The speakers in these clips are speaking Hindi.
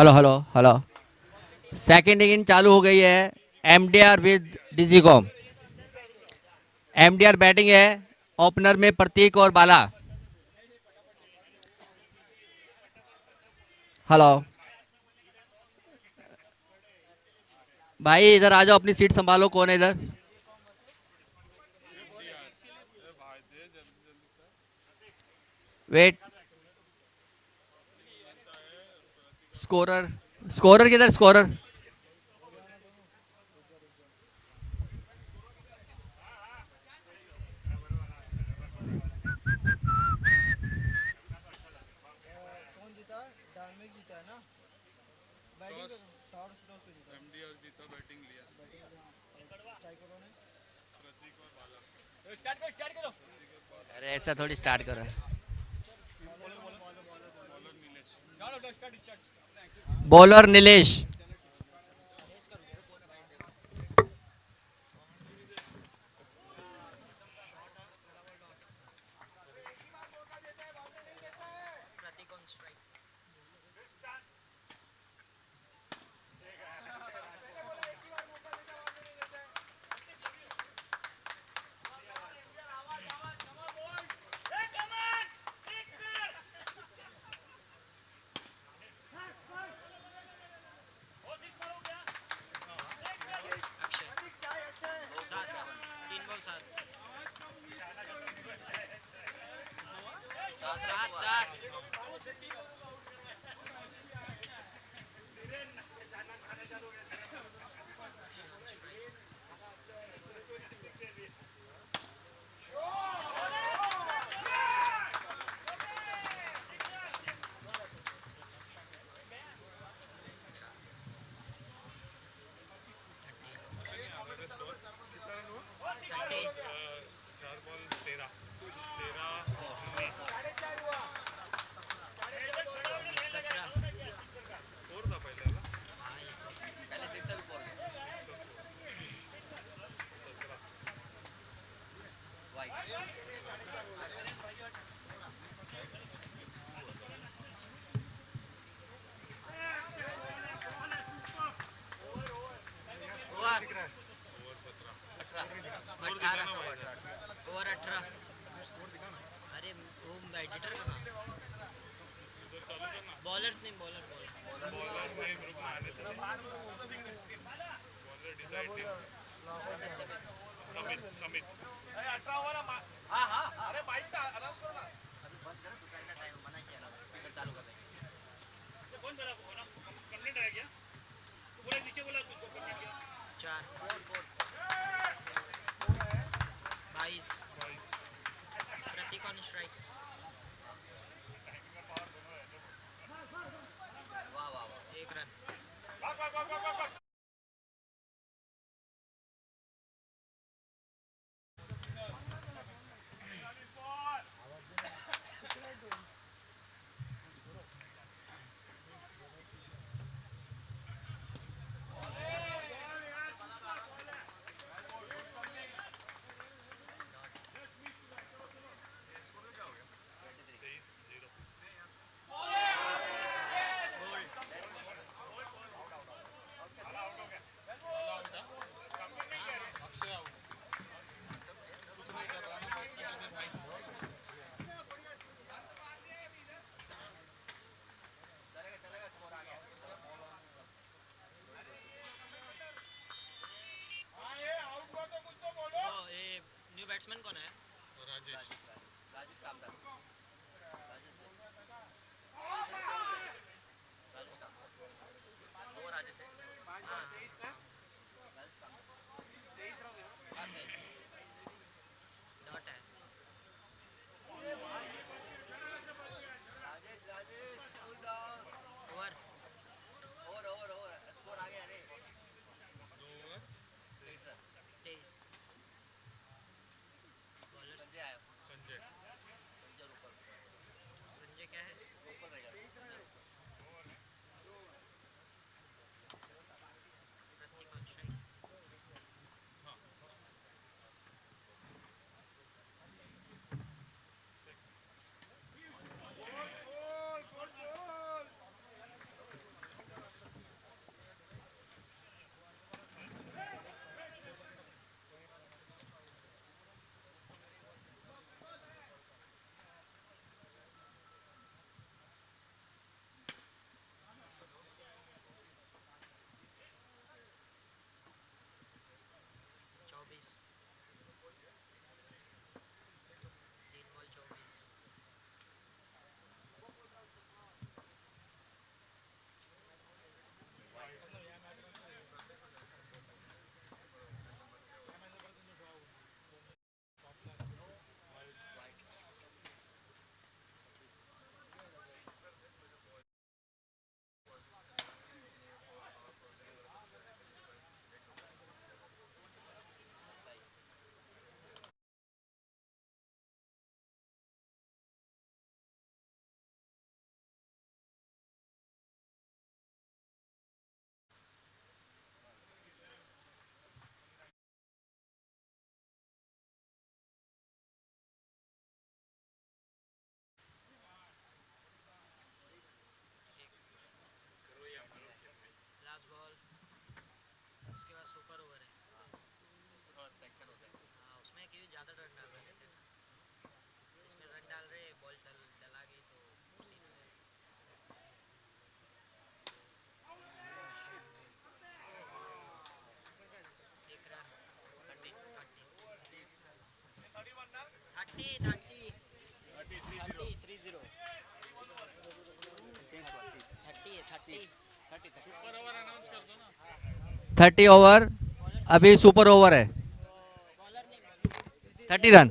Hello hello hello. Second inning चालू हो गई है। MDR with Digicom. MDR batting है। ओपनर में प्रतीक और बाला। हेलो भाई, इधर आ जाओ, अपनी सीट संभालो। कौन है इधर? वेट। स्कोरर। स्कोरर किधर? स्कोरर। अरे ऐसा थोड़ी स्टार्ट करो। बॉलर नीलेश। 30 ओवर, अभी सुपर ओवर है, 30 रन।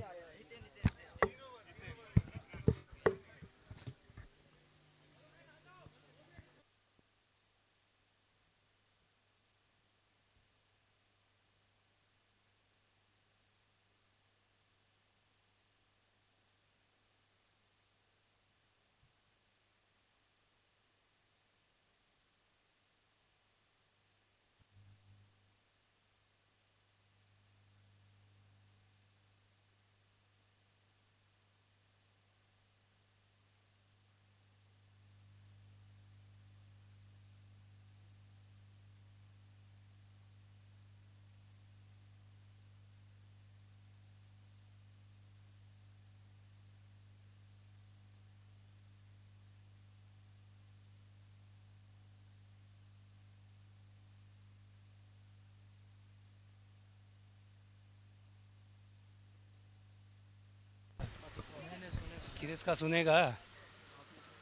किरिस का सुनेगा,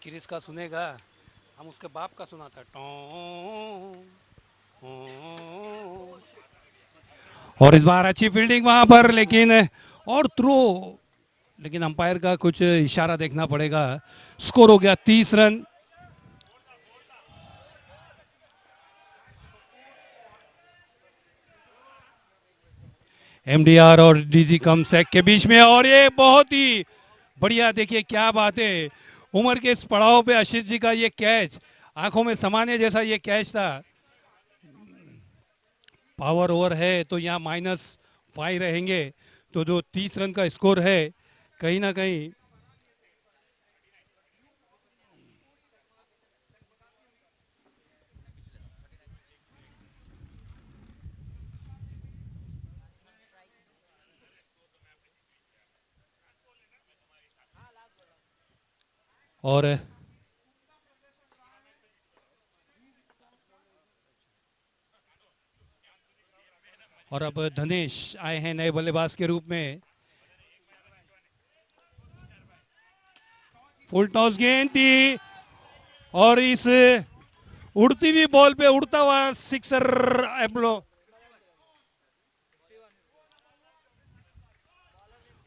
किरिस का सुनेगा, हम उसके बाप का सुनाता टों, टों। और इस बार अच्छी फील्डिंग वहां पर, लेकिन और थ्रो, लेकिन अंपायर का कुछ इशारा देखना पड़ेगा। स्कोर हो गया 30 रन। एमडीआर और डीजी कमसेक के बीच में, और ये बहुत ही बढ़िया, देखिए क्या बात है, उम्र के इस पड़ाव पे आशीष जी का ये कैच, आंखों में समाने जैसा ये कैच था। पावर ओवर है तो यहाँ -5 रहेंगे, तो जो 30 रन का स्कोर है कहीं ना कहीं और अब धनेश आए हैं नए बल्लेबाज के रूप में। फुल टॉस गेंद थी, और इस उड़ती हुई बॉल पे उड़ता हुआ सिक्सर एप्लो,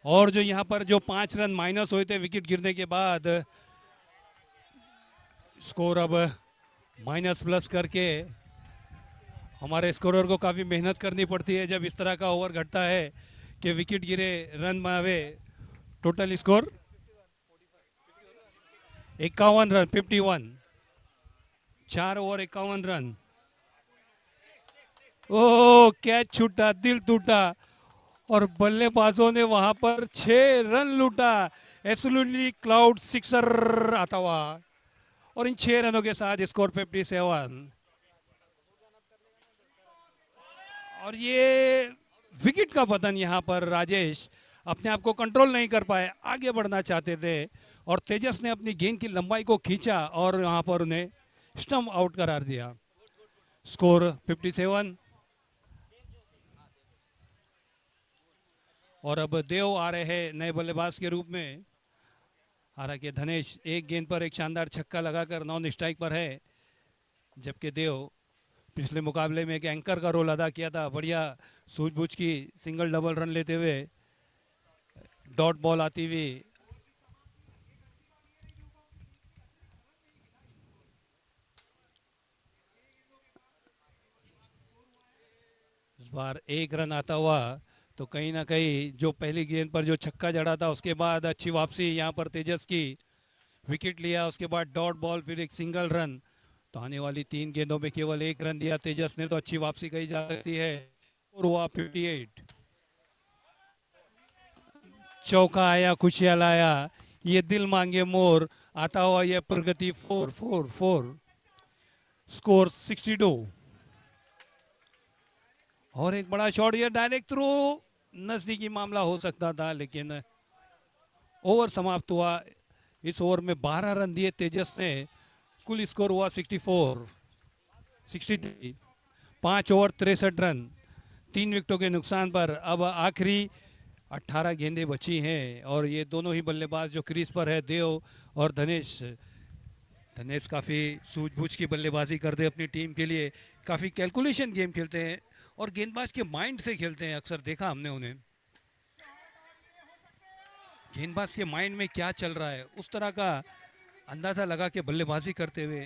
और जो यहाँ पर जो 5 रन माइनस हुए थे विकेट गिरने के बाद, स्कोर अब -+ करके, हमारे स्कोरर को काफ़ी मेहनत करनी पड़ती है जब इस तरह का ओवर घटता है कि विकेट गिरे, रन बनावे। Total score 51 run, 51, 4 over 51 run. ओ कैच छूटा, दिल टूटा, और बल्लेबाजों ने वहां पर 6 रन लूटा। एब्सोल्युटली क्लाउड सिक्सर आता हुआ, और इन 6 रनों के साथ स्कोर 57। और ये विकेट का पतन यहाँ पर राजेश अपने आप को कंट्रोल नहीं कर पाए, आगे बढ़ना चाहते थे, और तेजस ने अपनी गेंद की लंबाई को खींचा और यहाँ पर उन्हें स्टंप आउट करार दिया। स्कोर 57। और अब देव आ रहे हैं नए बल्लेबाज के रूप में। हालांकि धनेश एक गेंद पर एक शानदार छक्का लगाकर नॉन स्ट्राइक पर है, जबकि देव पिछले मुकाबले में एक एंकर का रोल अदा किया था, बढ़िया सूझबूझ की सिंगल डबल रन लेते हुए, डॉट बॉल आती हुई। इस बार 1 रन आता हुआ, तो कहीं ना कहीं जो पहली गेंद पर जो छक्का जड़ा था उसके बाद अच्छी वापसी यहाँ पर तेजस की, विकेट लिया, उसके बाद डॉट बॉल, फिर एक सिंगल रन, तो आने वाली 3 गेंदों में केवल 1 रन दिया तेजस ने, तो अच्छी वापसी कही जा सकती है। और हुआ 58। चौका आया, खुशियाल आया, ये दिल मांगे मोर, आता हुआ ये प्रगति 4-4-4। स्कोर 62। और एक बड़ा शॉट, ये डायरेक्ट थ्रू, नजदीकी मामला हो सकता था, लेकिन ओवर समाप्त हुआ। इस ओवर में 12 रन दिए तेजस ने, कुल स्कोर हुआ 64, 63। 5 ओवर 63 रन, 3 विकेटों के नुकसान पर अब आखिरी 18 गेंदें बची हैं, और ये दोनों ही बल्लेबाज जो क्रीज पर है, देव और धनेश धनेश काफ़ी सूझबूझ की बल्लेबाजी करते हैं अपनी टीम के लिए, काफ़ी कैलकुलेशन गेम खेलते हैं और गेंदबाज के माइंड से खेलते हैं। अक्सर देखा हमने उन्हें, गेंदबाज के माइंड में क्या चल रहा है उस तरह का अंदाजा लगा के बल्लेबाजी करते हुए।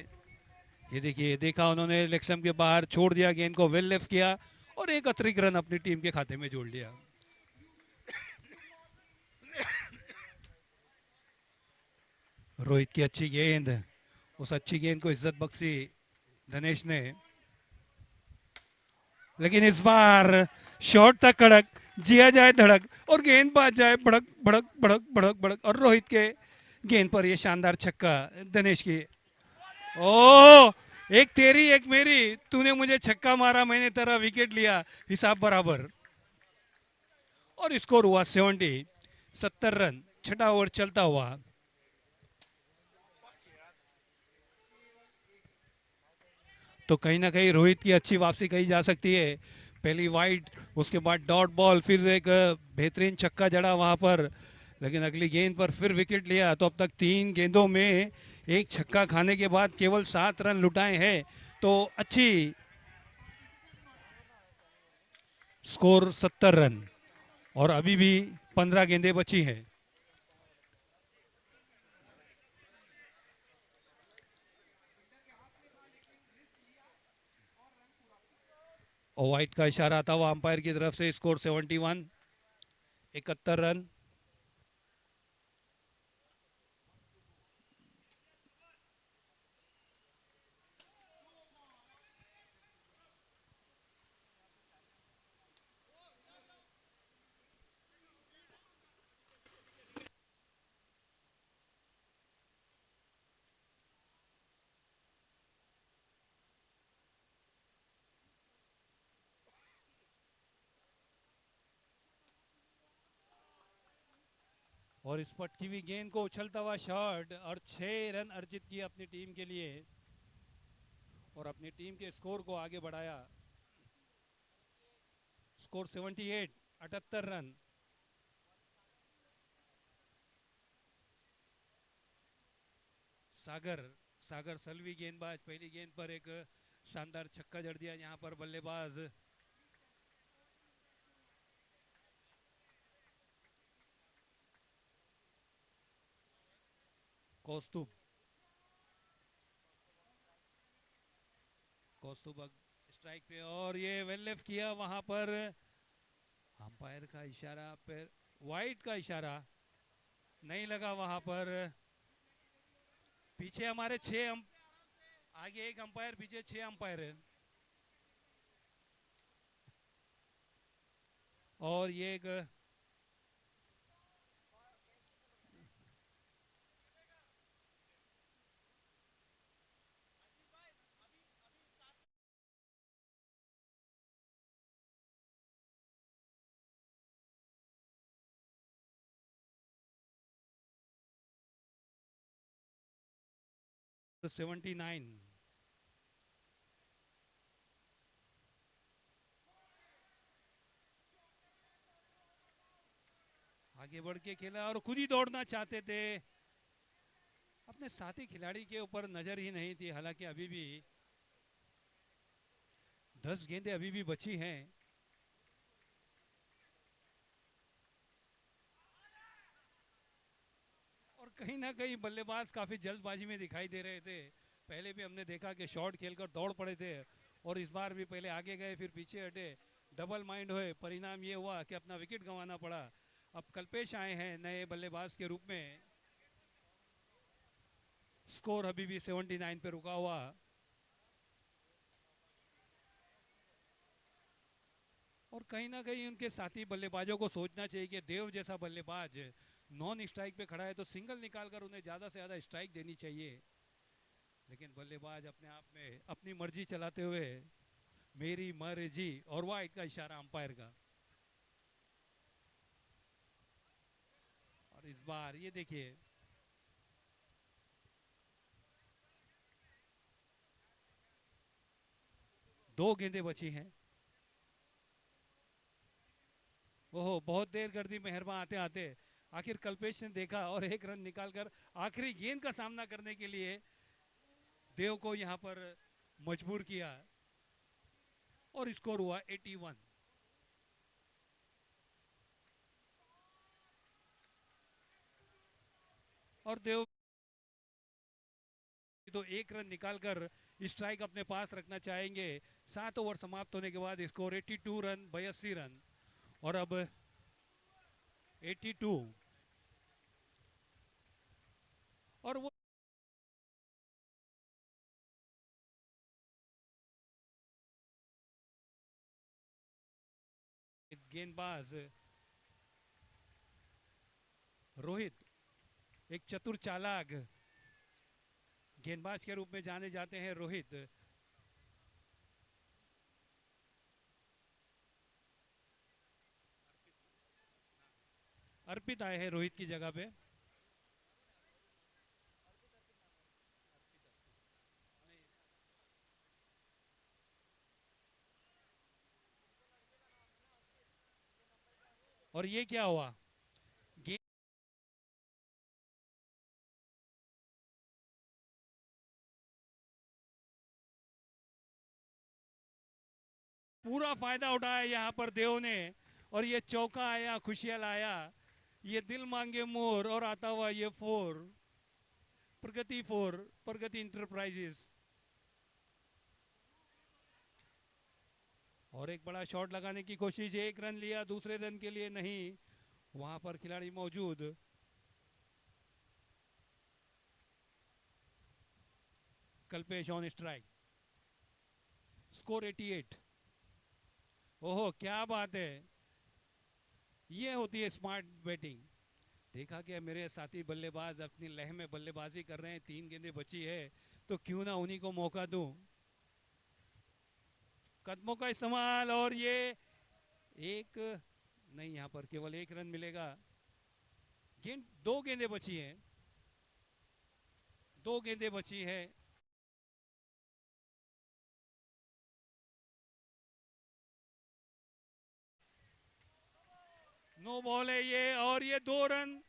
ये देखिए, देखा उन्होंने लेग स्टंप के बाहर छोड़ दिया गेंद को, वेल लेफ्ट किया और एक अतिरिक्त रन अपनी टीम के खाते में जोड़ लिया। रोहित की अच्छी गेंद, उस अच्छी गेंद को इज्जत बख्शी धनेश ने, लेकिन इस बार शॉट तक कड़क, जिया जाए धड़क और गेंदबाज जाए भड़क भड़क भड़क भड़क भड़क, और रोहित के गेंद पर ये शानदार छक्का धनेश की। ओ, एक तेरी एक मेरी, तूने मुझे छक्का मारा, मैंने तेरा विकेट लिया, हिसाब बराबर। और स्कोर हुआ 70 रन, छठा ओवर चलता हुआ। तो कहीं ना कहीं रोहित की अच्छी वापसी कही जा सकती है। पहली वाइड, उसके बाद डॉट बॉल, फिर एक बेहतरीन छक्का जड़ा वहां पर, लेकिन अगली गेंद पर फिर विकेट लिया। तो अब तक 3 गेंदों में एक छक्का खाने के बाद केवल 7 रन लुटाए हैं। तो अच्छी स्कोर 70 रन और अभी भी 15 गेंदें बची हैं। और वाइट का इशारा आता हुआ अंपायर की तरफ से। Score 71, 71 run. और इस पटकी हुई गेंद को उछलता हुआ शॉट और 6 रन अर्जित किए अपनी टीम के लिए और अपनी टीम के स्कोर को आगे बढ़ाया। Score 78, 78 run. सागर सागर सलवी गेंदबाज, पहली गेंद पर एक शानदार छक्का जड़ दिया। यहाँ पर बल्लेबाज कौस्तुभ कौस्तुभ स्ट्राइक पे और ये वेल लेफ्ट किया। वहां पर अंपायर का इशारा, पर वाइड का इशारा नहीं लगा वहां पर। पीछे हमारे 6 आगे एक अंपायर, पीछे 6 अंपायर है। और ये एक तो 79। आगे बढ़ के खेला और खुद ही दौड़ना चाहते थे, अपने साथी खिलाड़ी के ऊपर नजर ही नहीं थी। हालांकि अभी भी 10 गेंदें अभी भी बची हैं। और कहीं ना कहीं बल्लेबाज काफी जल्दबाजी में दिखाई दे रहे थे। पहले भी हमने देखा कि शॉट खेलकर दौड़ पड़े थे और इस बार भी पहले आगे गए फिर पीछे हटे, डबल माइंड हुए। परिणाम ये हुआ कि अपना विकेट गंवाना पड़ा। अब कल्पेश आए हैं नए बल्लेबाज के रूप में। स्कोर अभी भी 79 पे रुका हुआ। और कहीं ना कहीं उनके साथी बल्लेबाजों को सोचना चाहिए कि देव जैसा बल्लेबाज नॉन स्ट्राइक पे खड़ा है तो सिंगल निकालकर उन्हें ज्यादा से ज्यादा स्ट्राइक देनी चाहिए। लेकिन बल्लेबाज अपने आप में अपनी मर्जी चलाते हुए, मेरी मर्जी, और वाइट का इशारा अंपायर का। और इस बार ये देखिए, दो गेंदें बची हैं। ओहो, बहुत देर कर दी मेहरबान आते आते। आखिर कल्पेश ने देखा और एक रन निकालकर आखिरी गेंद का सामना करने के लिए देव को यहां पर मजबूर किया और स्कोर हुआ 81। और देव तो एक रन निकालकर स्ट्राइक अपने पास रखना चाहेंगे। 7 ओवर समाप्त होने के बाद स्कोर 82 रन, 82 रन। और अब 82 और वो गेंदबाज रोहित एक चतुर चालाक गेंदबाज के रूप में जाने जाते हैं। रोहित अर्पित आए हैं रोहित की जगह पे। और ये क्या हुआ? पूरा फायदा उठाया यहाँ पर देव ने और ये चौका आया, खुशियाल आया, ये दिल मांगे मोर और आता हुआ ये 4, प्रगति इंटरप्राइजेस। और एक बड़ा शॉट लगाने की कोशिश, एक रन लिया, दूसरे रन के लिए नहीं, वहां पर खिलाड़ी मौजूद। Kalpesh on strike, score 88। ओहो क्या बात है, ये होती है स्मार्ट बैटिंग। देखा क्या मेरे साथी बल्लेबाज अपनी लय में बल्लेबाजी कर रहे हैं, 3 गेंदें बची है तो क्यों ना उन्हीं को मौका दूं। कदमों का इस्तेमाल और ये एक नहीं, यहां पर केवल 1 रन मिलेगा। 2 गेंदें बची हैं, 2 गेंदें बची है। नो बॉल है ये और ये 2 रन।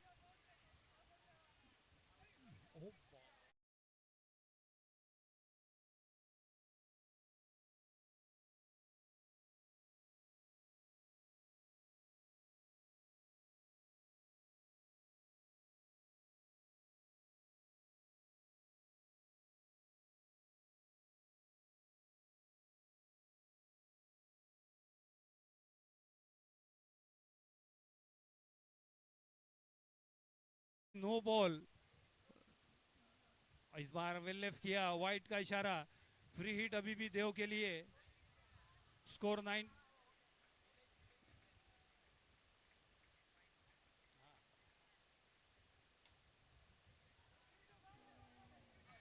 नो बॉल, इस बार वेल लेफ्ट किया, वाइट का इशारा। फ्री हिट अभी भी देव के लिए। स्कोर 9।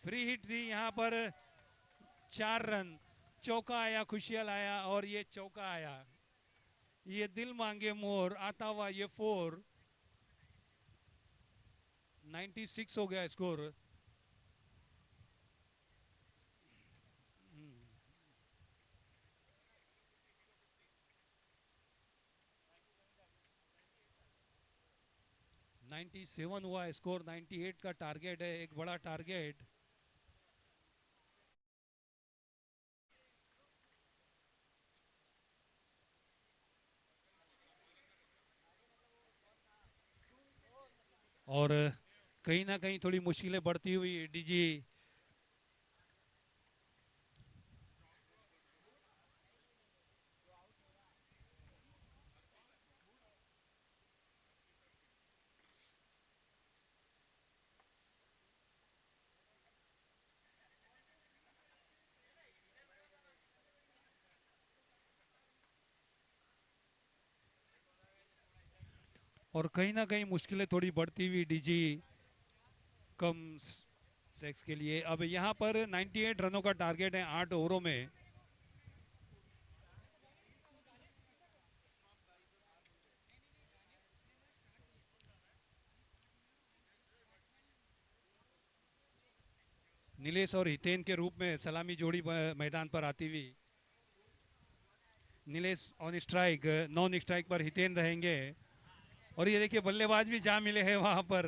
फ्री हिट थी यहां पर, 4 रन। चौका आया, खुशियाल आया और ये चौका आया, ये दिल मांगे मोर, आता हुआ ये 4। 96 हो गया स्कोर। 97 हुआ स्कोर, 98 का टारगेट है, एक बड़ा टारगेट। और कहीं ना कहीं थोड़ी मुश्किलें बढ़ती हुई डीजी और कहीं ना कहीं मुश्किलें थोड़ी बढ़ती हुई डीजी कम सेक्स के लिए। अब यहाँ पर 98 रनों का टारगेट है 8 ओवरों में। नीलेश और हितेन के रूप में सलामी जोड़ी मैदान पर आती हुई। Nilesh on strike, non strike पर हितेन रहेंगे। और ये देखिए बल्लेबाज भी जा मिले हैं वहां पर।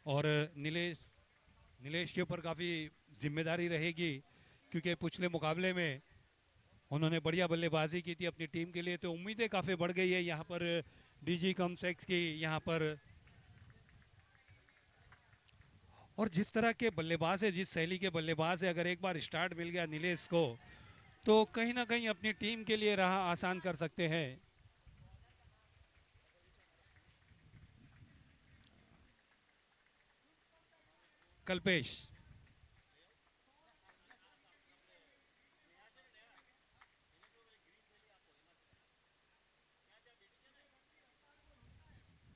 और नीलेश नीलेश के ऊपर काफ़ी जिम्मेदारी रहेगी, क्योंकि पिछले मुकाबले में उन्होंने बढ़िया बल्लेबाजी की थी अपनी टीम के लिए, तो उम्मीदें काफ़ी बढ़ गई है यहाँ पर डीजी कमसेक्स की यहाँ पर। और जिस तरह के बल्लेबाज है, जिस शैली के बल्लेबाज है, अगर एक बार स्टार्ट मिल गया नीलेश को तो कहीं ना कहीं अपनी टीम के लिए राह आसान कर सकते हैं। कल्पेश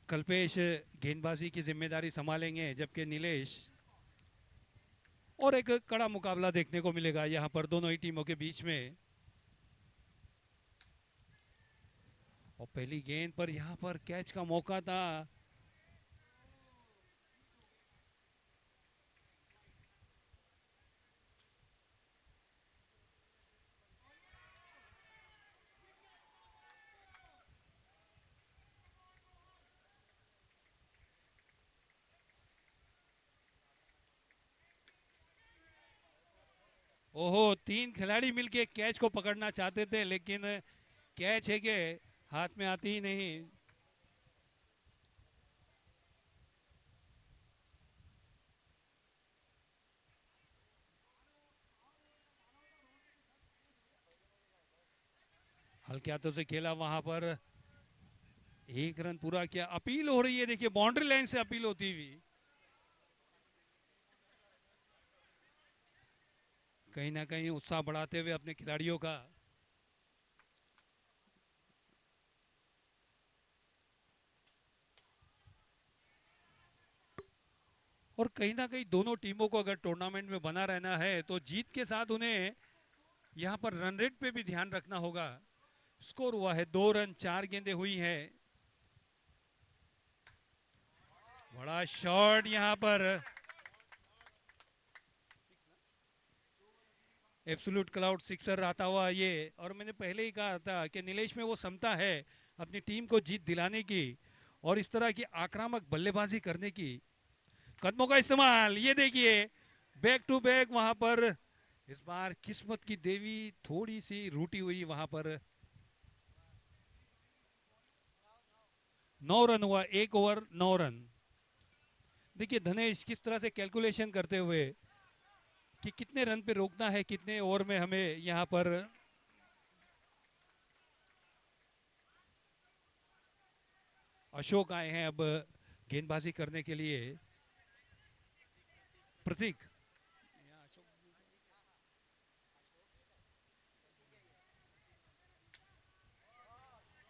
कल्पेश गेंदबाजी की जिम्मेदारी संभालेंगे, जबकि नीलेश, और एक कड़ा मुकाबला देखने को मिलेगा यहाँ पर दोनों ही टीमों के बीच में। और पहली गेंद पर यहाँ पर कैच का मौका था। ओहो, 3 खिलाड़ी मिलके कैच को पकड़ना चाहते थे, लेकिन कैच है कि हाथ में आती ही नहीं। हल्के हाथों से खेला वहां पर, 1 रन पूरा किया। अपील हो रही है, देखिए बाउंड्री लाइन से अपील होती हुई, कहीं ना कहीं उत्साह बढ़ाते हुए अपने खिलाड़ियों का। और कहीं ना कहीं दोनों टीमों को अगर टूर्नामेंट में बना रहना है तो जीत के साथ उन्हें यहाँ पर रन रेट पे भी ध्यान रखना होगा। स्कोर हुआ है 2 रन, 4 गेंदें हुई हैं। बड़ा शॉट यहाँ पर, एब्सोल्यूट क्लाउड सिक्सर आता हुआ ये। और मैंने पहले ही कहा था कि नीलेश में वो क्षमता है अपनी टीम को जीत दिलाने की और इस तरह की आक्रामक बल्लेबाजी करने की। कदमों का इस्तेमाल, ये देखिए बैक टू बैक वहां पर। इस बार किस्मत की देवी थोड़ी सी रूठी हुई वहां पर। 9 रन हुआ, 1 ओवर 9 रन। देखिए धनेश किस तरह से कैलकुलेशन करते हुए कि कितने रन पे रोकना है, कितने ओवर में हमें यहाँ पर। अशोक आए हैं अब गेंदबाजी करने के लिए। प्रतीक,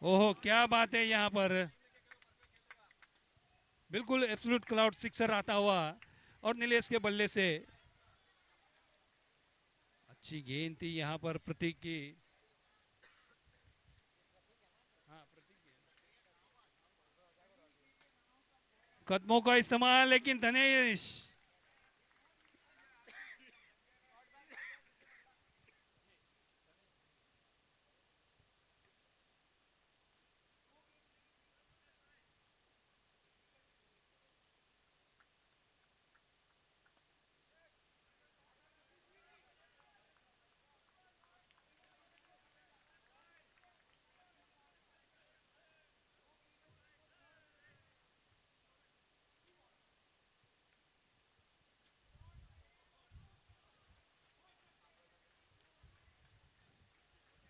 ओहो क्या बात है यहाँ पर, बिल्कुल एब्सोल्यूट क्लाउड सिक्सर आता हुआ और नीलेश के बल्ले से। अच्छी गेंद थी यहाँ पर प्रतीक की। हाँ, कदमों का इस्तेमाल, लेकिन धनेश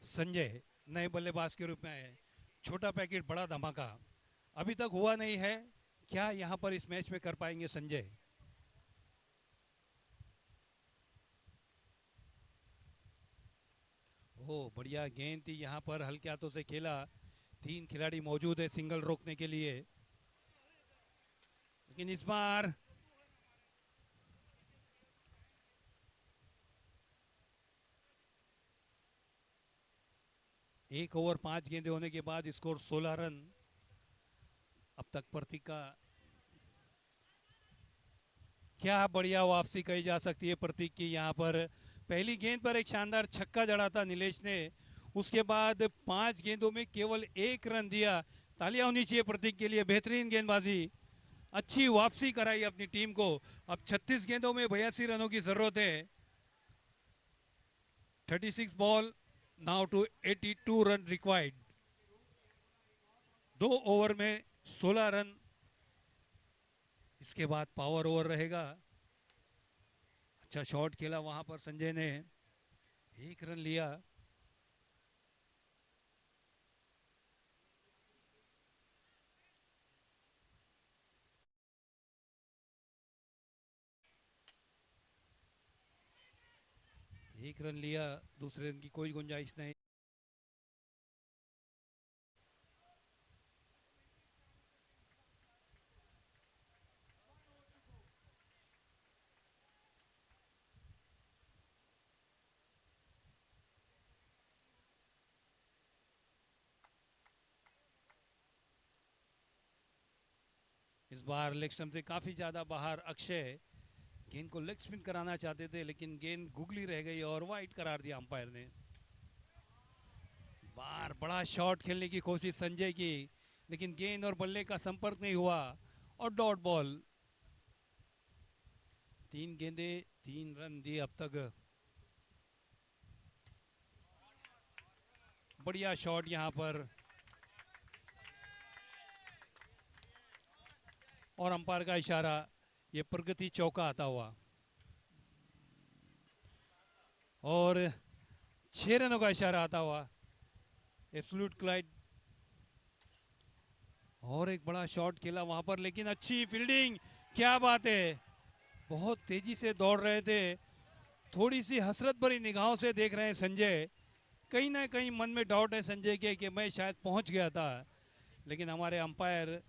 संजय नए बल्लेबाज के रूप में आए। छोटा पैकेट बड़ा धमाका अभी तक हुआ नहीं है, क्या यहाँ पर इस मैच में कर पाएंगे संजय? ओ बढ़िया गेंद थी यहाँ पर, हल्के हाथों से खेला। 3 खिलाड़ी मौजूद है सिंगल रोकने के लिए, लेकिन इस बार एक ओवर 5 गेंदे होने के बाद स्कोर 16 रन। अब तक प्रतीक का क्या बढ़िया वापसी कही जा सकती है प्रतीक की। यहाँ पर पहली गेंद पर एक शानदार छक्का जड़ा था नीलेश ने, उसके बाद 5 गेंदों में केवल 1 रन दिया। तालियां होनी चाहिए प्रतीक के लिए, बेहतरीन गेंदबाजी। अच्छी वापसी कराई अपनी टीम को। अब 36 गेंदों में 82 रनों की जरूरत है। 36 ball now to 82 run required. 2 over में 16 रन। इसके बाद पावर ओवर रहेगा। अच्छा शॉट खेला वहां पर संजय ने, 1 रन लिया। एक रन लिया, दूसरे रन की कोई गुंजाइश नहीं। इस बार लेग स्टंप से काफी ज्यादा बाहर अक्षय गेंद को लेग स्पिन कराना चाहते थे, लेकिन गेंद गुगली रह गई और वाइड करार दिया अंपायर ने। बार बड़ा शॉट खेलने की कोशिश संजय की, लेकिन गेंद और बल्ले का संपर्क नहीं हुआ और डॉट बॉल। 3 गेंदे 3 रन दिए अब तक। बढ़िया शॉट यहां पर, और अंपायर का इशारा, ये प्रगति चौका आता हुआ। और 6 रनों का इशारा आता हुआ। Absolute Clyde. और एक बड़ा शॉट खेला वहां पर, लेकिन अच्छी फील्डिंग। क्या बात है, बहुत तेजी से दौड़ रहे थे। थोड़ी सी हसरत भरी निगाहों से देख रहे हैं संजय। कहीं ना कहीं मन में डाउट है संजय के कि मैं शायद पहुंच गया था, लेकिन हमारे अंपायर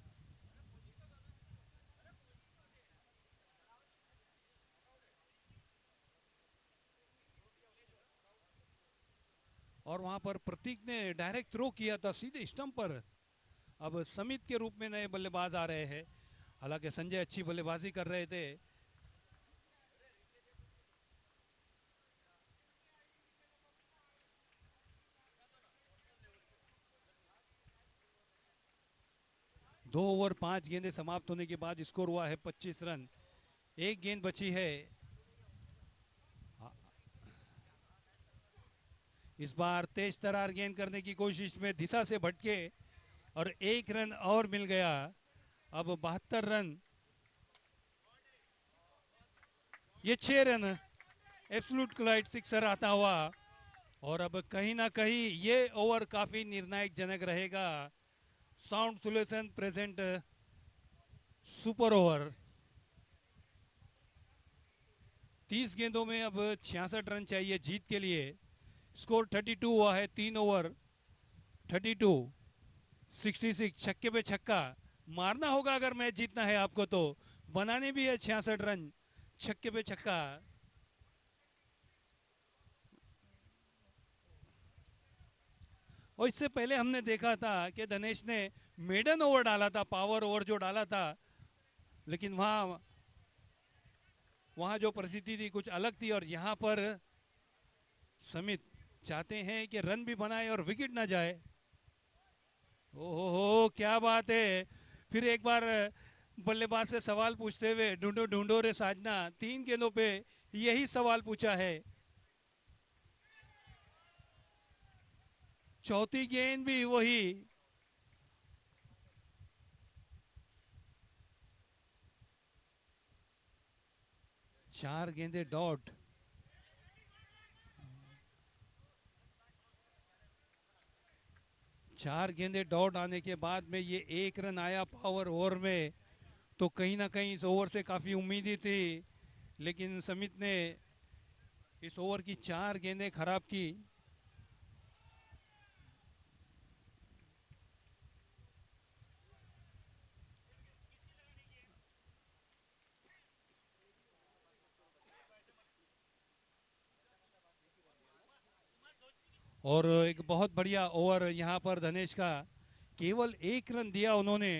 और वहां पर प्रतीक ने डायरेक्ट थ्रो किया था सीधे स्टंप पर। अब समित के रूप में नए बल्लेबाज आ रहे हैं। हालांकि संजय अच्छी बल्लेबाजी कर रहे थे। दो ओवर 5 गेंदें समाप्त होने के बाद स्कोर हुआ है 25 रन। एक गेंद बची है। इस बार तेज तरार गेंद करने की कोशिश में दिशा से भटके और 1 रन और मिल गया। अब 72 रन। ये 6 रन एब्सोल्यूट क्लाइड सिक्सर आता हुआ। और अब कहीं ना कहीं ये ओवर काफी निर्णायक जनक रहेगा। Sound solution present super over. 30 गेंदों में अब 66 रन चाहिए जीत के लिए। स्कोर 32 हुआ है 3 ओवर। 32 66 छक्के पे छक्का मारना होगा अगर मैच जीतना है आपको, तो बनाने भी है 66 रन छक्के पे छक्का। और इससे पहले हमने देखा था कि धनेश ने मेडन ओवर डाला था, पावर ओवर जो डाला था, लेकिन वहां वहां जो परिस्थिति थी कुछ अलग थी। और यहां पर समित चाहते हैं कि रन भी बनाए और विकेट ना जाए। ओहो हो, क्या बात है। फिर एक बार बल्लेबाज से सवाल पूछते हुए, ढूंढो ढूंढो रे साजना, 3 गेंदों पे यही सवाल पूछा है। चौथी गेंद भी वही। चार गेंदे डॉट। चार गेंदे डॉट आने के बाद में ये 1 रन आया पावर ओवर में, तो कहीं ना कहीं इस ओवर से काफी उम्मीद थी। लेकिन समित ने इस ओवर की 4 गेंदें खराब की। और एक बहुत बढ़िया ओवर यहां पर धनेश का, केवल 1 रन दिया उन्होंने।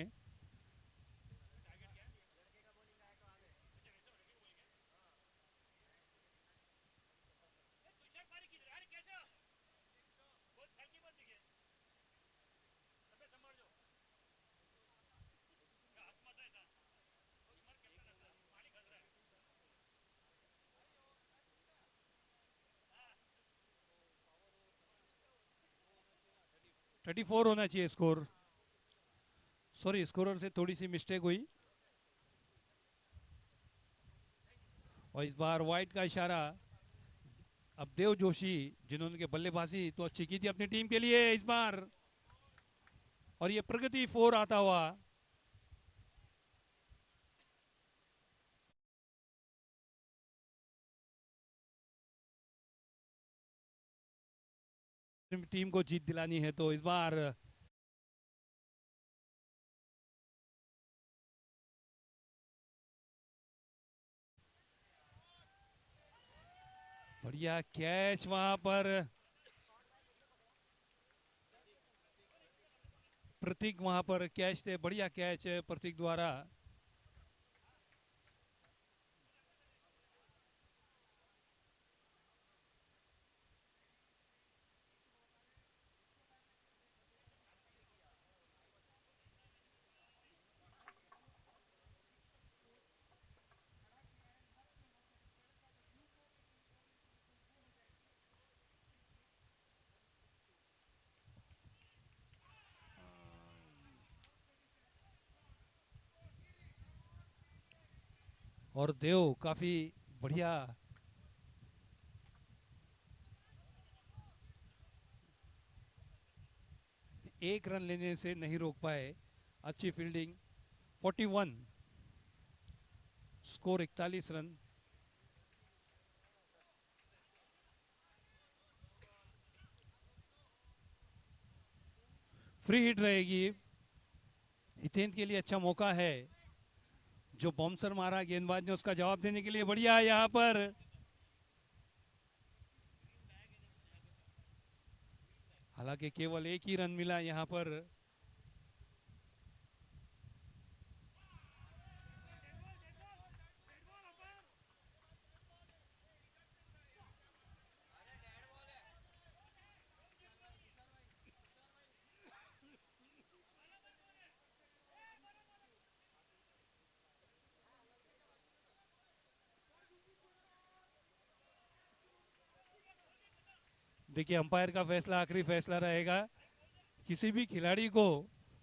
34 होना चाहिए स्कोर। सॉरी, स्कोरर से थोड़ी सी मिस्टेक हुई। और इस बार वाइट का इशारा। अब देव जोशी, जिन्होंने के बल्लेबाजी तो अच्छी की थी अपनी टीम के लिए इस बार, और ये प्रगति 4 आता हुआ। टीम को जीत दिलानी है तो इस बार बढ़िया कैच वहां पर। प्रतीक वहां पर कैच थे, बढ़िया कैच है प्रतीक द्वारा। और देव काफी बढ़िया। एक रन लेने से नहीं रोक पाए, अच्छी fielding. 41 score, 41 run. Free hit रहेगी हितेंद्र के लिए, अच्छा मौका है। जो बॉम्सर मारा गेंदबाज ने उसका जवाब देने के लिए बढ़िया यहां पर। हालांकि केवल एक ही रन मिला यहां पर। देखिए, अंपायर का फैसला आखिरी फैसला रहेगा। किसी भी खिलाड़ी को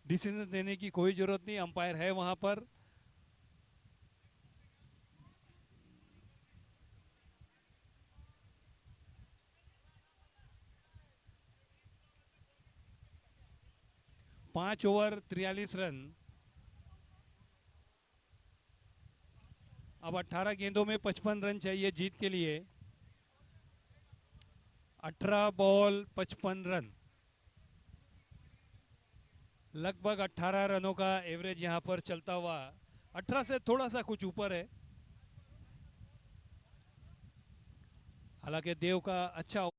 डिसीजन देने की कोई जरूरत नहीं, अंपायर है वहां पर। पांच ओवर 43 रन। अब 18 गेंदों में 55 रन चाहिए जीत के लिए। 18 बॉल 55 रन, लगभग 18 रनों का एवरेज यहां पर चलता हुआ। 18 से थोड़ा सा कुछ ऊपर है। हालांकि देव का अच्छा।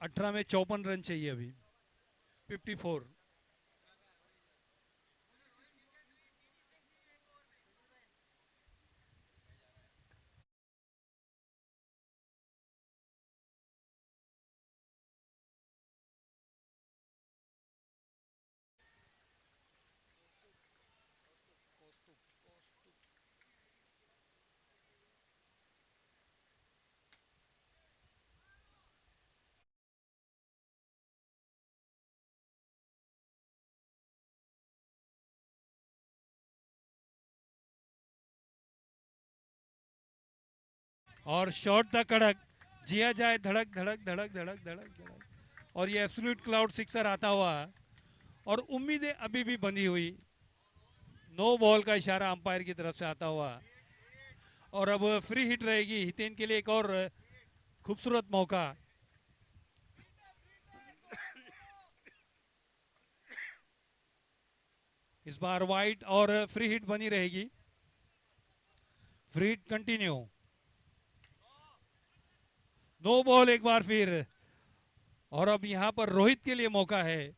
अठारह में 54 रन चाहिए अभी। 54। और शॉट द कड़क, जिया जाए धड़क धड़क धड़क धड़क धड़क धड़क। और ये एब्सोल्यूट क्लाउड सिक्सर आता हुआ। और उम्मीदें अभी भी बंधी हुई। नो बॉल का इशारा अंपायर की तरफ से आता हुआ। और अब फ्री हिट रहेगी हितेन के लिए, एक और खूबसूरत मौका। इस बार वाइड और फ्री हिट बनी रहेगी। Free hit continue. No ball एक बार फिर। और अब यहां पर रोहित के लिए मौका है।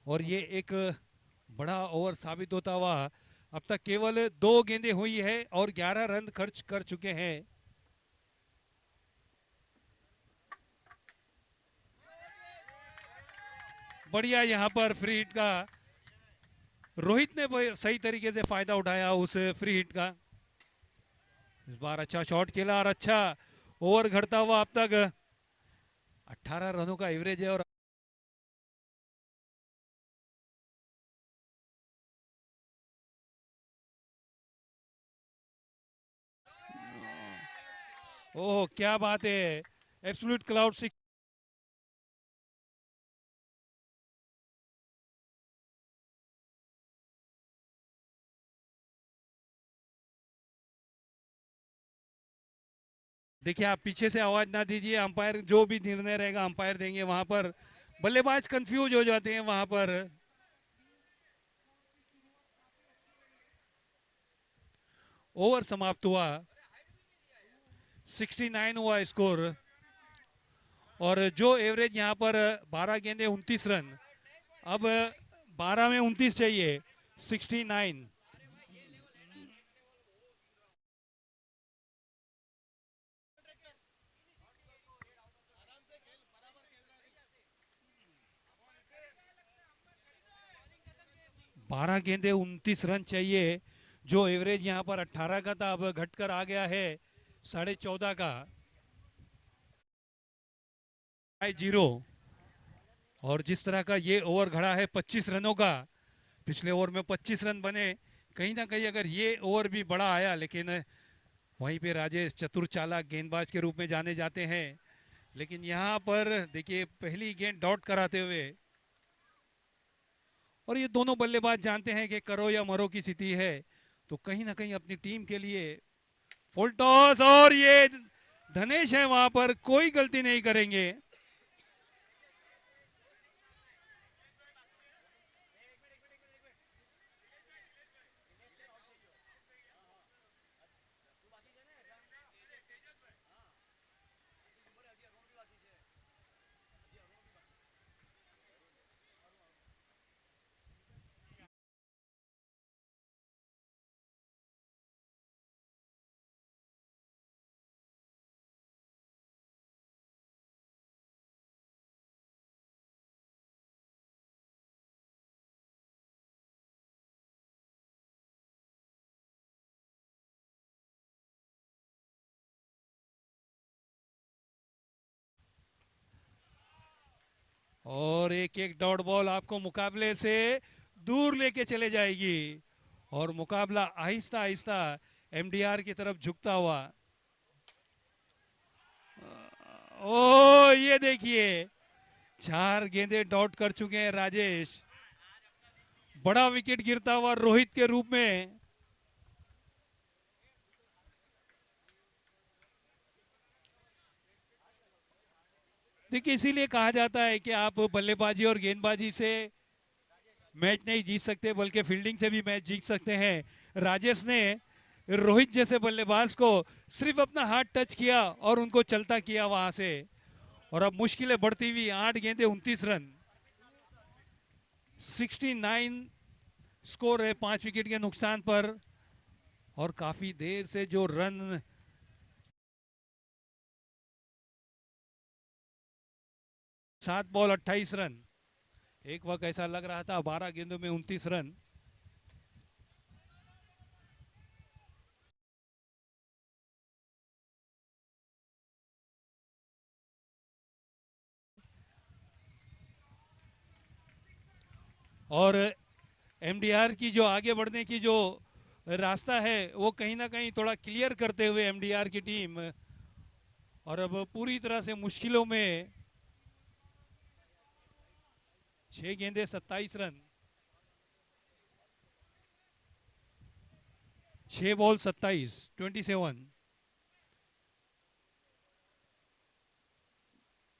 और ये एक बड़ा ओवर साबित होता हुआ। अब तक केवल 2 गेंदें हुई है और 11 रन खर्च कर चुके हैं। बढ़िया यहाँ पर फ्री हिट का रोहित ने सही तरीके से फायदा उठाया उस फ्री हिट का। इस बार अच्छा शॉट खेला और अच्छा ओवर घड़ता हुआ अब तक 18 रनों का एवरेज है। और ओह क्या बात है, एब्सोल्यूट क्लाउड सिक्स। देखिए आप पीछे से आवाज ना दीजिए, अंपायर जो भी निर्णय रहेगा अंपायर देंगे वहां पर। बल्लेबाज कंफ्यूज हो जाते हैं वहां पर। ओवर समाप्त हुआ, 69 हुआ स्कोर। और जो एवरेज यहाँ पर 12 गेंदे 29 रन, अब 12 में 29 चाहिए, 69। 12 गेंदे 29 रन चाहिए। जो एवरेज यहाँ पर 18 का था अब घटकर आ गया है 14.5 का। 0। और जिस तरह का ये ओवर घड़ा है 25 रनों का, पिछले ओवर में 25 रन बने, कहीं ना कहीं अगर ये ओवर भी बड़ा आया, लेकिन वहीं पे राजेश चतुर चालाक गेंदबाज के रूप में जाने जाते हैं। लेकिन यहाँ पर देखिए पहली गेंद डॉट कराते हुए, और ये दोनों बल्लेबाज जानते हैं कि करो या मरो की स्थिति है, तो कहीं ना कहीं अपनी टीम के लिए फुल टॉस। और ये धनेश है वहां पर, कोई गलती नहीं करेंगे। और एक एक डॉट बॉल आपको मुकाबले से दूर लेके चले जाएगी, और मुकाबला आहिस्ता आहिस्ता एमडीआर की तरफ झुकता हुआ। ओ ये देखिए 4 गेंदे डॉट कर चुके हैं राजेश। बड़ा विकेट गिरता हुआ रोहित के रूप में। देखिए इसीलिए कहा जाता है कि आप बल्लेबाजी और गेंदबाजी से मैच नहीं जीत सकते, बल्कि फील्डिंग से भी मैच जीत सकते हैं। राजेश ने रोहित जैसे बल्लेबाज को सिर्फ अपना हाथ टच किया और उनको चलता किया वहां से। और अब मुश्किलें बढ़ती हुई, 8 गेंदे 29 रन, 69 स्कोर है 5 विकेट के नुकसान पर। और काफी देर से जो रन, 7 बॉल 28 रन, एक वक्त ऐसा लग रहा था 12 गेंदों में 29 रन। और एमडीआर की जो आगे बढ़ने की जो रास्ता है वो कहीं ना कहीं थोड़ा क्लियर करते हुए एमडीआर की टीम, और अब पूरी तरह से मुश्किलों में। 6 गेंदे 27 रन, 6 बॉल 27, 27।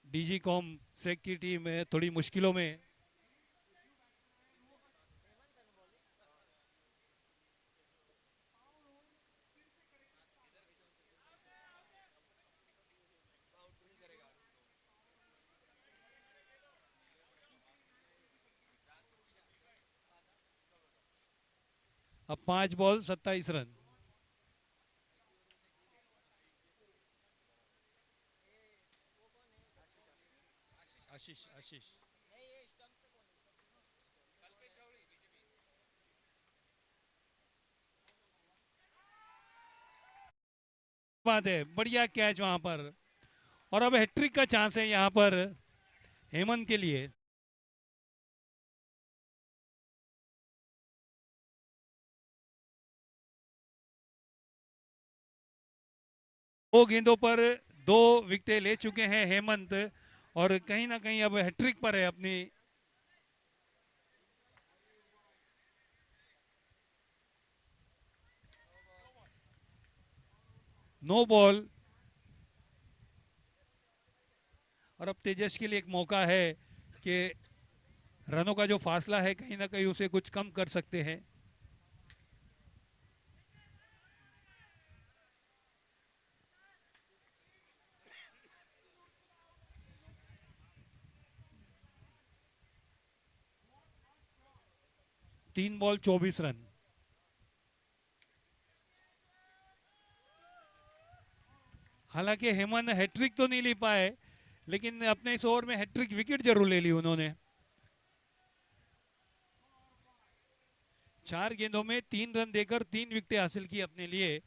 डीजी कॉम सेक की टीम है थोड़ी मुश्किलों में। अब 5 बॉल 27 रन। आशीष आशीष बात है, बढ़िया कैच वहां पर। और अब हैट्रिक का चांस है यहाँ पर हेमंत के लिए। दो गेंदों पर 2 विकेटें ले चुके हैं हेमंत, और कहीं ना कहीं अब हैट्रिक पर है अपनी। No ball. और अब तेजस के लिए एक मौका है कि रनों का जो फासला है कहीं ना कहीं उसे कुछ कम कर सकते हैं। तीन बॉल 24 रन। हालांकि हेमंत हैट्रिक तो नहीं ले पाए, लेकिन अपने इस ओवर में हैट्रिक विकेट जरूर ले ली उन्होंने। 4 गेंदों में 3 रन देकर 3 विकेटें हासिल की अपने लिए।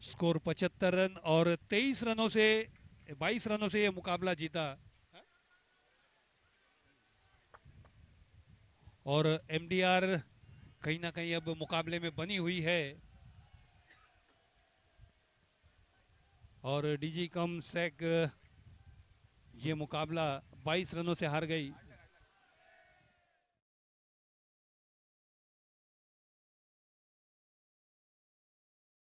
स्कोर 75 रन और 22 रनों से ये मुकाबला जीता। और एमडीआर कहीं ना कहीं अब मुकाबले में बनी हुई है, और डीजी कम सेक ये मुकाबला 22 रनों से हार गई।